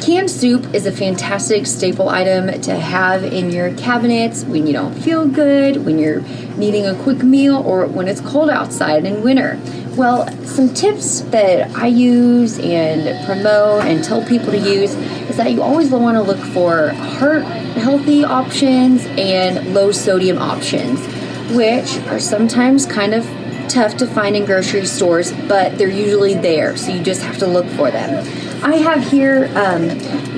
Canned soup is a fantastic staple item to have in your cabinets when you don't feel good, when you're needing a quick meal, or when it's cold outside in winter. Well, some tips that I use and promote and tell people to use is that you always want to look for heart-healthy options and low-sodium options, which are sometimes kind of tough to find in grocery stores, but they're usually there, so you just have to look for them. I have here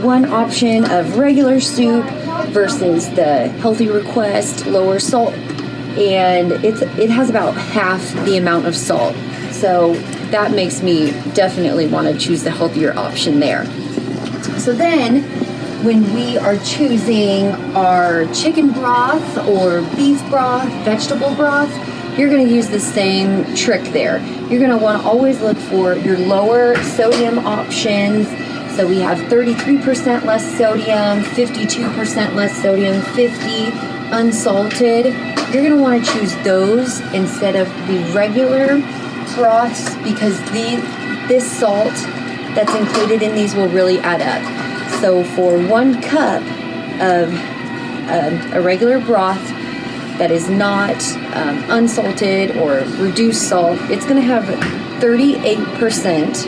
one option of regular soup versus the Healthy Request lower salt, and it has about half the amount of salt, so that makes me definitely want to choose the healthier option there. So then when we are choosing our chicken broth or beef broth, vegetable broth, you're going to use the same trick there. You're going to want to always look for your lower sodium options. So we have 33% less sodium, 52% less sodium, 50 unsalted. You're going to want to choose those instead of the regular broths, because this salt that's included in these will really add up. So for 1 cup of a regular broth that is not unsalted or reduced salt, it's going to have 38%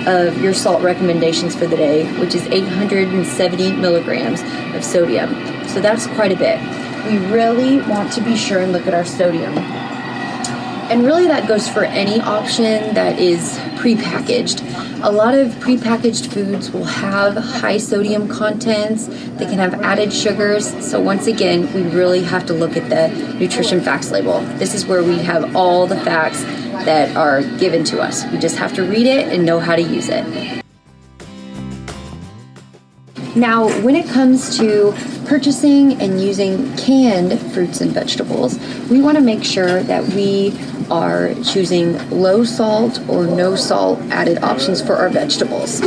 of your salt recommendations for the day, which is 870 milligrams of sodium. So that's quite a bit. We really want to be sure and look at our sodium. And really that goes for any option that is prepackaged. A lot of prepackaged foods will have high sodium contents. They can have added sugars. So once again, we really have to look at the nutrition facts label. This is where we have all the facts that are given to us. We just have to read it and know how to use it. Now, when it comes to purchasing and using canned fruits and vegetables, we want to make sure that we are choosing low salt or no salt added options for our vegetables.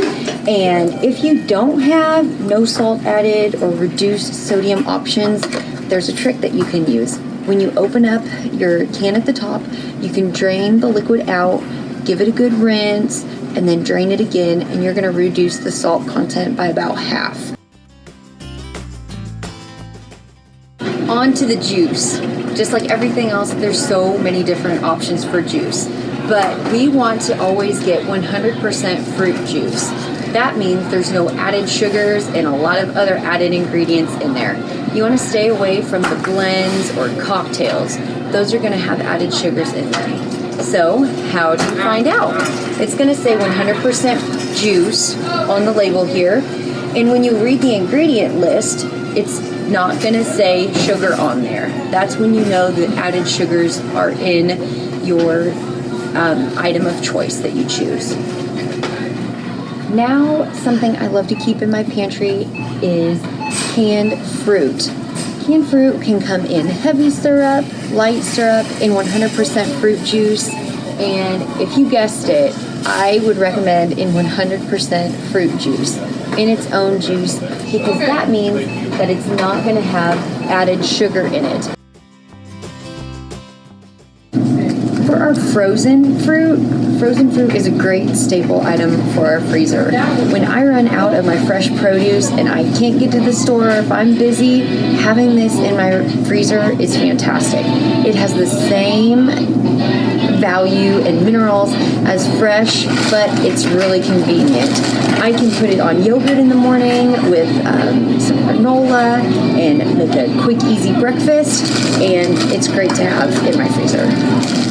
And if you don't have no salt added or reduced sodium options, there's a trick that you can use. When you open up your can at the top, you can drain the liquid out, give it a good rinse, and then drain it again, and you're going to reduce the salt content by about half. On to the juice. Just like everything else, there's so many different options for juice, but we want to always get 100% fruit juice. That means there's no added sugars and a lot of other added ingredients in there. You want to stay away from the blends or cocktails. Those are going to have added sugars in them. So how do you find out? It's going to say 100% juice on the label here, and when you read the ingredient list, it's not going to say sugar on there. That's when you know that added sugars are in your item of choice that you choose. Now, something I love to keep in my pantry is canned fruit. Canned fruit can come in heavy syrup, light syrup, and 100% fruit juice. And if you guessed it, I would recommend in 100% fruit juice in its own juice, because that means that it's not going to have added sugar in it. For our frozen fruit is a great staple item for our freezer. When I run out of my fresh produce and I can't get to the store, or if I'm busy, having this in my freezer is fantastic. It has the same value and minerals as fresh, but it's really convenient. I can put it on yogurt in the morning with some granola and make a quick, easy breakfast, and it's great to have in my freezer.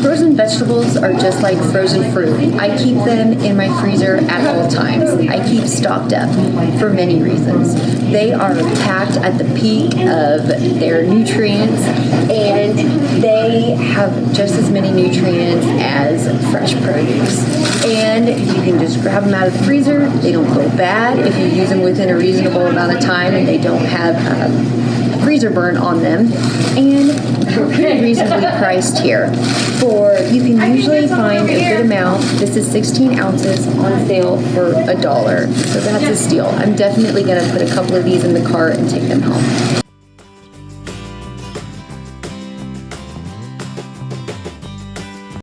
Frozen vegetables are just like frozen fruit. I keep them in my freezer at all times. I keep stocked up for many reasons. They are packed at the peak of their nutrients, and they have just as many nutrients as fresh produce. And you can just grab them out of the freezer. They don't go bad if you use them within a reasonable amount of time and they don't have freezer burn on them. And they're pretty reasonably priced here. You can usually find a good amount. This is 16 ounces on sale for $1. So that's a steal. I'm definitely going to put a couple of these in the cart and take them home.